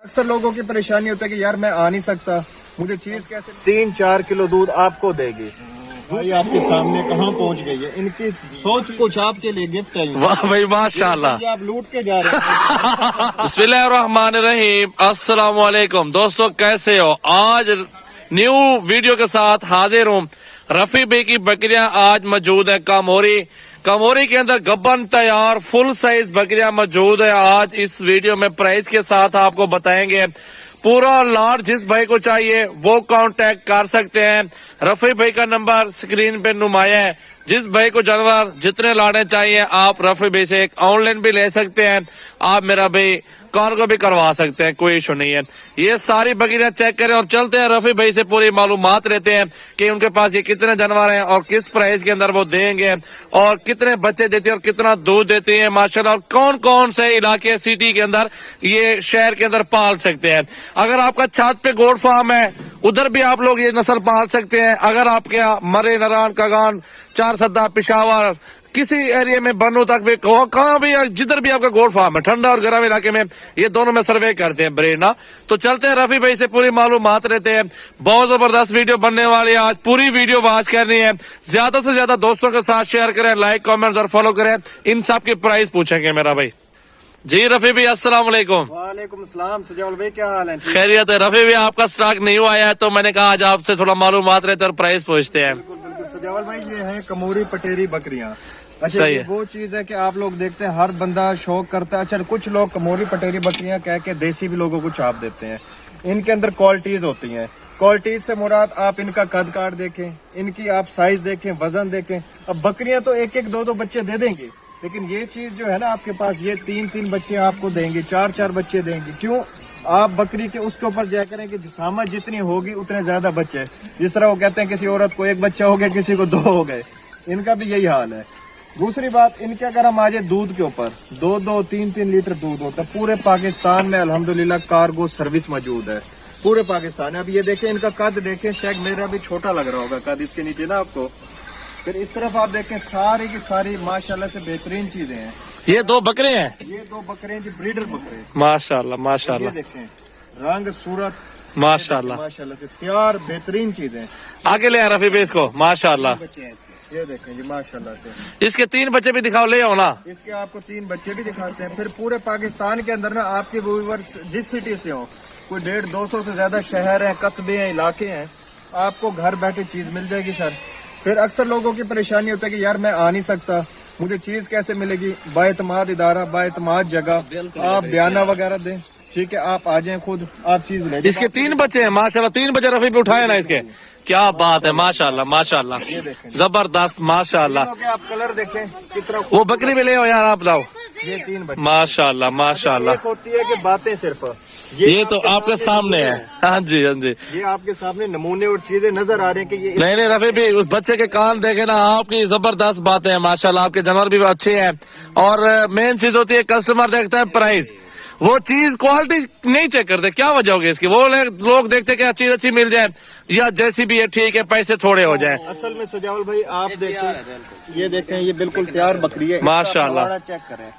अक्सर लोगों की परेशानी होता है कि यार मैं आ नहीं सकता, मुझे चीज कैसे 3-4 किलो दूध आपको देगी। भाई आपके सामने कहाँ पहुँच गई है, इनकी सोच कुछ आपके लिए गिफ्ट है। वाह भाई माशाल्लाह, आप लूट के जा रहे हैं। बिस्मिल्लाहिर्रहमानिर्रहीम। अस्सलाम वालेकुम दोस्तों, कैसे हो? आज न्यू वीडियो के साथ हाजिर हूँ। रफी भाई की बकरियां आज मौजूद है कमोरी के अंदर गब्बन तैयार फुल साइज बकरियां मौजूद है। आज इस वीडियो में प्राइस के साथ आपको बताएंगे। पूरा लॉट जिस भाई को चाहिए वो कांटेक्ट कर सकते हैं। रफी भाई का नंबर स्क्रीन पे नुमाया है। जिस भाई को जानवर जितने लाने चाहिए आप रफी भाई से ऑनलाइन भी ले सकते हैं, आप मेरा भाई कॉल को भी करवा सकते हैं, कोई इशू नहीं है। ये सारी बकरियां चेक करें और चलते हैं रफी भाई से पूरी मालूमात लेते हैं कि उनके पास ये कितने जानवर हैं और किस प्राइस के अंदर वो देंगे और कितने बच्चे देते हैं और कितना दूध देते हैं माशाल्लाह, और कौन कौन से इलाके सिटी के अंदर ये शहर के अंदर पाल सकते हैं। अगर आपका छत पे गोट फार्म है उधर भी आप लोग ये नस्ल पाल सकते हैं। अगर आपके मरे नारायण कगान चार सद्दा पिशावर किसी एरिया में बनो तक भी कहाँ भी जिधर भी आपका गोट फार्म है ठंडा और गर्म इलाके में, ये दोनों में सर्वे करते हैं ब्रेना। तो चलते हैं रफी भाई से पूरी मालूमात लेते हैं। बहुत जबरदस्त वीडियो बनने वाली है, आज पूरी वीडियो वॉच करनी है। ज्यादा से ज्यादा दोस्तों के साथ शेयर करें, लाइक कमेंट्स और फॉलो करें। इन सब की प्राइस पूछेंगे मेरा भाई जी। रफी भाई अस्सलाम वालेकुम। वालेकुम सलाम सजाउल भाई, क्या हाल है? खैरियत है रफी भाई, आपका स्टॉक नहीं आया है तो मैंने कहा आज आपसे थोड़ा मालूमात लेते और प्राइस पूछते हैं। बिल्कुल बिल्कुल सजावल भाई, ये है कमोरी पटेरी बकरियां। अच्छा, सही ये है। वो चीज है कि आप लोग देखते हैं हर बंदा शौक करता है। अच्छा, कुछ लोग कमोरी पटेरी बकरियां कह के देसी भी लोगों को छाप देते हैं। इनके अंदर क्वालिटीज होती हैं। क्वालिटीज से मुराद आप इनका कद काट देखें, इनकी आप साइज देखें, वजन देखें। अब बकरियां तो एक एक दो दो बच्चे दे देंगे, लेकिन ये चीज जो है ना आपके पास, ये 3-3 बच्चे आपको देंगे, 4-4 बच्चे देंगे। क्यों? आप बकरी के उसके ऊपर जय करें कि जिसामत जितनी होगी उतने ज्यादा बच्चे। जिस तरह वो कहते हैं किसी औरत को 1 बच्चा हो गया, किसी को 2 हो गए, इनका भी यही हाल है। दूसरी बात, इनके अगर हम आ जाए दूध के ऊपर, 2-2, 3-3 लीटर दूध होता है। पूरे पाकिस्तान में अल्हम्दुलिल्लाह कार्गो सर्विस मौजूद है, पूरे पाकिस्तान में। अब ये देखें, इनका कद देखें, शायद मेरा भी छोटा लग रहा होगा कद इसके नीचे ना आपको। फिर इस तरफ आप देखें, सारी की सारी माशाल्लाह से बेहतरीन चीजें हैं। ये 2 बकरे हैं, ये 2 बकरे हैं जी, ब्रीडर बकरे माशाल्लाह माशाल्लाह। ये देखें, रंग सूरत माशाल्लाह माशाल्लाह से तैयार बेहतरीन चीजें। आगे ले रफी भाई इसको माशाल्लाह। बच्चे हैं इसके, ये देखें जी माशाल्लाह से। इसके 3 बच्चे भी दिखाओ, ले आओ ना। इसके आपको 3 बच्चे भी दिखाते हैं। फिर पूरे पाकिस्तान के अंदर ना आपके व्यूअर्स जिस सिटी से हो, कोई 150-200 से ज्यादा शहर हैं, कस्बे हैं, इलाके हैं, आपको घर बैठे चीज मिल जाएगी सर। फिर अक्सर लोगों की परेशानी होता है कि यार मैं आ नहीं सकता, मुझे चीज कैसे मिलेगी? बाएतमाद इदारा, बाएतमाद जगह, आप बयाना वगैरह दें, ठीक है, आप आ जाएं खुद, आप चीज ले। इसके 3 बच्चे हैं माशाल्लाह, 3 बच्चे रफी पे उठाए ना इसके, क्या बात है माशाल्लाह माशाल्लाह, जबरदस्त माशाल्लाह। आप कलर देखें कितना। वो बकरी भी ले आओ यार, आप लाओ। ये 3 बच्चे माशाल्लाह माशाल्लाह। एक होती है कि बातें सिर्फ ये तो आपके सामने है। हाँ जी हाँ जी, ये आपके सामने नमूने और चीजें नजर आ रहे हैं कि ये नहीं नहीं रफी भाई, उस बच्चे के कान देखे ना, आपकी जबरदस्त बातें हैं माशाल्लाह। आपके जानवर भी अच्छे हैं और मेन चीज होती है कस्टमर देखता है प्राइस, वो चीज क्वालिटी नहीं चेक करते। क्या वजह होगी इसकी? वो लोग देखते हैं कि चीज अच्छी मिल जाए या जैसी भी है ठीक है, पैसे थोड़े हो जाए। असल में सजावल भाई आप देखें, ये देखें, ये बिल्कुल तैयार बकरी है माशाल्लाह। चेक करें,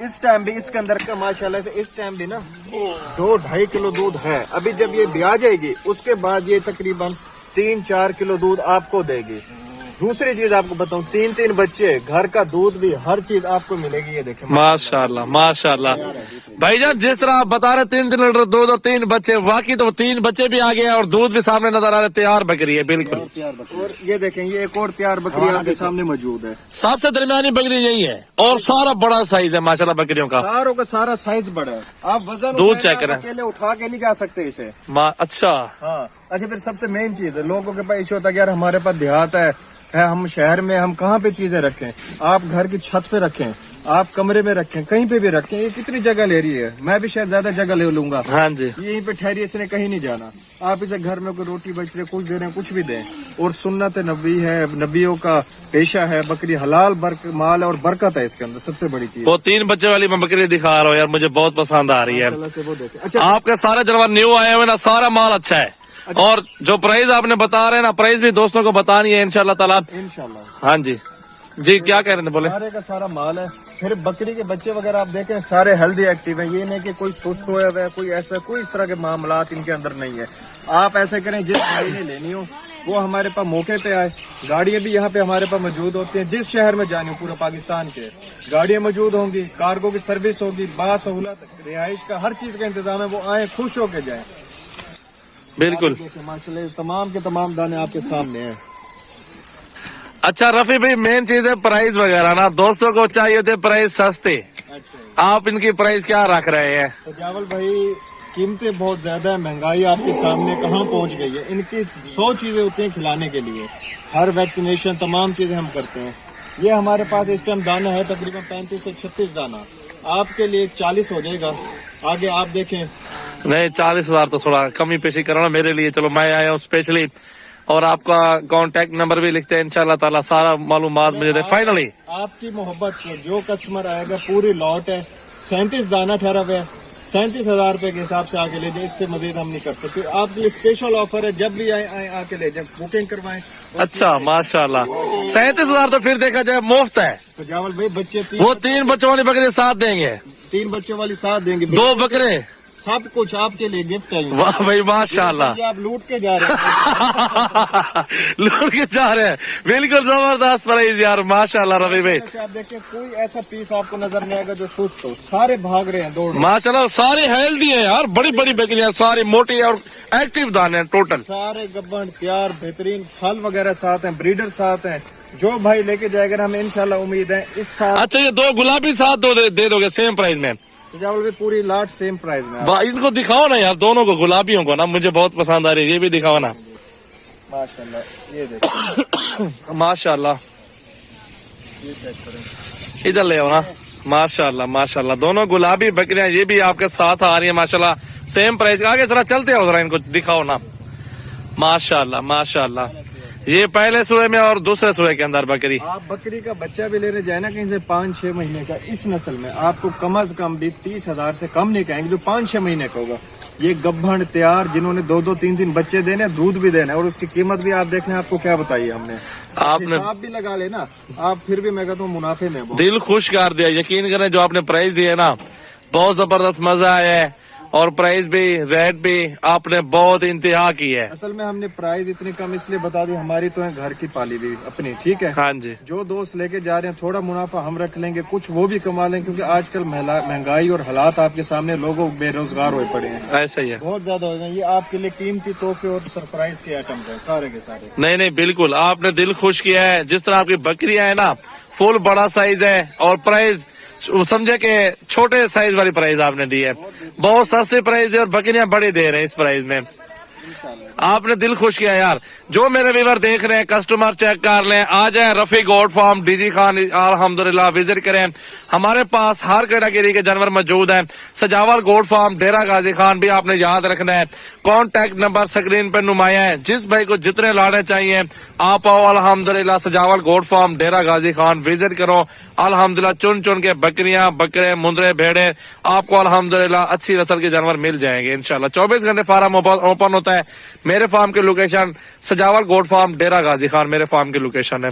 इस टाइम भी इसके अंदर का माशाल्लाह से इस टाइम भी ना 2-2.5 किलो दूध है। अभी जब ये ब्याह जाएगी उसके बाद ये तकरीबन 3-4 किलो दूध आपको देगी। दूसरी चीज आपको बताऊं, 3-3 बच्चे, घर का दूध भी, हर चीज आपको मिलेगी। ये देखें माशाल्लाह माशाल्लाह भाईजान, जिस तरह आप बता रहे 3-3 लीटर दूध और 3 बच्चे, वाकई तो 3 बच्चे भी आ गए और दूध भी सामने नजर आ रहे, तैयार बकरी है बिल्कुल। और ये देखें, ये एक और तैयार बकरी आपके सामने मौजूद है। सबसे दरमियानी बकरी यही है और सारा बड़ा साइज है माशाल्लाह बकरियों का, सारों का सारा साइज बड़ा है। आप वजन दूध चेक करें, अकेले उठा के नहीं जा सकते इसे। अच्छा हाँ, अच्छा, फिर सबसे मेन चीज है, लोगों के पास इशू होता है यार हमारे पास देहात है, हम शहर में, हम कहाँ पे चीजें रखें? आप घर की छत पे रखें, आप कमरे में रखें, कहीं पे भी रखें। ये कितनी जगह ले रही है? मैं भी शायद ज्यादा जगह ले लूंगा। हाँ जी, यहीं पे ठहरी, इसने कहीं नहीं जाना। आप इसे घर में कोई रोटी बच रही, कुछ दे रहे हैं, कुछ भी दें। और सुन्नत नबी है, नबियों का पेशा है, बकरी हलाल माल और बरकत है इसके अंदर, सबसे बड़ी चीज। वो 3 बच्चे वाली मैं बकरी दिखा रहा हूँ यार, मुझे बहुत पसंद आ रही है। अच्छा, आपके सारे जानवर न्यू आए हुए ना, सारा माल अच्छा है। और जो प्राइस आपने बता रहे हैं ना, प्राइस भी दोस्तों को बतानी है इंशाल्लाह ताला। इंशाल्लाह। हाँ जी, जी क्या कह रहे थे बोले? सारे का सारा माल है। फिर बकरी के बच्चे वगैरह आप देखें सारे हेल्दी एक्टिव हैं, ये नहीं कि कोई सुस्त होया हुआ है, कोई ऐसा कोई इस तरह के मामलात इनके अंदर नहीं है। आप ऐसे करें जिस गाड़ी ने लेनी हो वो हमारे पास मौके पे आए, गाड़ियां भी यहाँ पे हमारे पास मौजूद होती हैं। जिस शहर में जानी हो पूरा पाकिस्तान के गाड़ियां मौजूद होंगी, कार्गो की सर्विस होगी, बासहूलत रिहाइश का हर चीज का इंतजाम है। वो आए खुश होके जाए। बिल्कुल। माशाल्लाह तमाम के तमाम दाने आपके सामने हैं। अच्छा रफी भाई, मेन चीज है प्राइस वगैरह ना, दोस्तों को चाहिए थे प्राइस सस्ते, अच्छा आप इनकी प्राइस क्या रख रहे हैं? सजावल भाई कीमतें बहुत ज्यादा है, महंगाई आपके सामने कहाँ पहुंच गई है। इनकी 100 चीजें होती हैं खिलाने के लिए, हर वैक्सीनेशन तमाम चीजें हम करते हैं। ये हमारे पास इस टाइम दाना है तकरीबन 35 से 36 दाना, आपके लिए 40 हो जाएगा। आगे आप देखें। नहीं 40,000 तो थोड़ा कमी पेशी करो ना मेरे लिए। चलो मैं आया हूँ स्पेशली, और आपका कांटेक्ट नंबर भी लिखते हैं, इंशाल्लाह ताला सारा मालूमात मुझे दे। फाइनली आपकी मोहब्बत से जो कस्टमर आएगा पूरी लॉट है, 37 दाना ठहरा हुआ है, 37,000 रुपए के हिसाब से आके ले जाए, इससे मजीद हम नहीं कर सकते। आपके स्पेशल ऑफर है, जब भी आए आके ले जाए, बुकिंग करवाएं। अच्छा माशाल्लाह, 37,000 तो फिर देखा जाए मुफ्त है। सजावल भाई बच्चे वो 3 बच्चों वाली बकरी साथ देंगे, 3 बच्चों वाली साथ देंगे, 2 बकरे, सब कुछ आपके लिए गिफ्ट है। वाह भाई माशाल्लाह। आप लूट के जा रहे हैं। लूट के जा रहे हैं, बिल्कुल जबरदस्त प्राइस यार, माशाल्लाह रवि भाई। आप देखिए कोई ऐसा पीस आपको नजर नहीं आएगा जो सुस्त हो, सारे भाग रहे हैं दौड़। माशाल्लाह सारे हेल्दी हैं यार, बड़ी बड़ी बकरियां, सारी मोटी और एक्टिव दाने हैं टोटल। सारे गब्बन तैयार, बेहतरीन फल वगैरह साथ हैं, ब्रीडर साथ हैं। जो भाई लेके जाएगा हमें इंशाल्लाह उम्मीद है इस साल। अच्छा ये 2 गुलाबी साथ दे दोगे सेम प्राइस में? सजावल भी पूरी लाट सेम प्राइस में। इनको दिखाओ ना यार, दोनों को, गुलाबियों को ना, मुझे बहुत पसंद आ रही है, ये भी दिखाओ ना। माशाल्लाह ये देखो। माशाल्लाह ये चेक करें, इधर ले आओ ना। माशाल्लाह माशाल्लाह, दोनों गुलाबी बकरियां ये भी आपके साथ आ रही है माशाल्लाह, सेम प्राइस। आगे जरा चलते हो, जरा इनको दिखाओ ना। माशाल्लाह माशाल्लाह, ये पहले सूए में और दूसरे सूए के अंदर बकरी। आप बकरी का बच्चा भी लेने जाए ना कहीं से 5-6 महीने का, इस नस्ल में आपको कम अज कम भी 30,000 से कम नहीं कहेंगे, जो 5-6 महीने का होगा। ये गब्भण तैयार जिन्होंने 2-2, 3-3 बच्चे देने, दूध भी देना है, और उसकी कीमत भी आप देखना, आपको क्या बताइए हमने। आपने आप भी लगा लेना, आप फिर भी मैं कहता हूँ मुनाफे में बहुत। दिल खुश कर दिया, यकीन करें जो आपने प्राइस दिए ना, बहुत जबरदस्त मजा आया है, और प्राइस भी, रेट भी आपने बहुत इंतहा की है। असल में हमने प्राइस इतनी कम इसलिए बता दी, हमारी तो है घर की पाली हुई अपनी, ठीक है। हाँ जी, जो दोस्त लेके जा रहे हैं थोड़ा मुनाफा हम रख लेंगे, कुछ वो भी कमा लेंगे, क्योंकि आजकल महंगाई और हालात आपके सामने, लोगों बेरोजगार हुए पड़े हैं, ऐसा ही है, बहुत ज्यादा हो गए। ये आपके लिए कीमती तोहफे और सरप्राइज के आइटम है सारे के सारे। नहीं नहीं बिल्कुल, आपने दिल खुश किया है। जिस तरह आपकी बकरियां है ना, फुल बड़ा साइज है, और प्राइस समझे कि छोटे साइज वाली प्राइस आपने दी है, बहुत सस्ते प्राइस दे, और बकरियां बड़ी दे रहे हैं इस प्राइस में। आपने दिल खुश किया यार। जो मेरे व्यूअर देख रहे हैं, कस्टमर चेक कर लें, आ जाए Rafi goat farm DG Khan अल्हम्दुलिल्लाह विजिट करें। हमारे पास हर कैटेगरी के जानवर मौजूद हैं। सजावल गोट फार्म डेरा गाजी खान भी आपने याद रखना है। कॉन्टैक्ट नंबर स्क्रीन पर नुमाया है, जिस भाई को जितने लाने चाहिए आप आओ। अल्हम्दुलिल्लाह सजावल गोट फार्म डेरा गाजी खान विजिट करो। अल्हम्दुलिल्लाह चुन चुन के बकरियां, बकरे, मुंदरे, भेड़े आपको अल्हम्दुलिल्लाह अच्छी नस्ल के जानवर मिल जाएंगे इंशाल्लाह। 24 घंटे फार्म ओपन होता है। मेरे फार्म की लोकेशन सजावल गोट फार्म डेरा गाजी खान मेरे फार्म की लोकेशन है।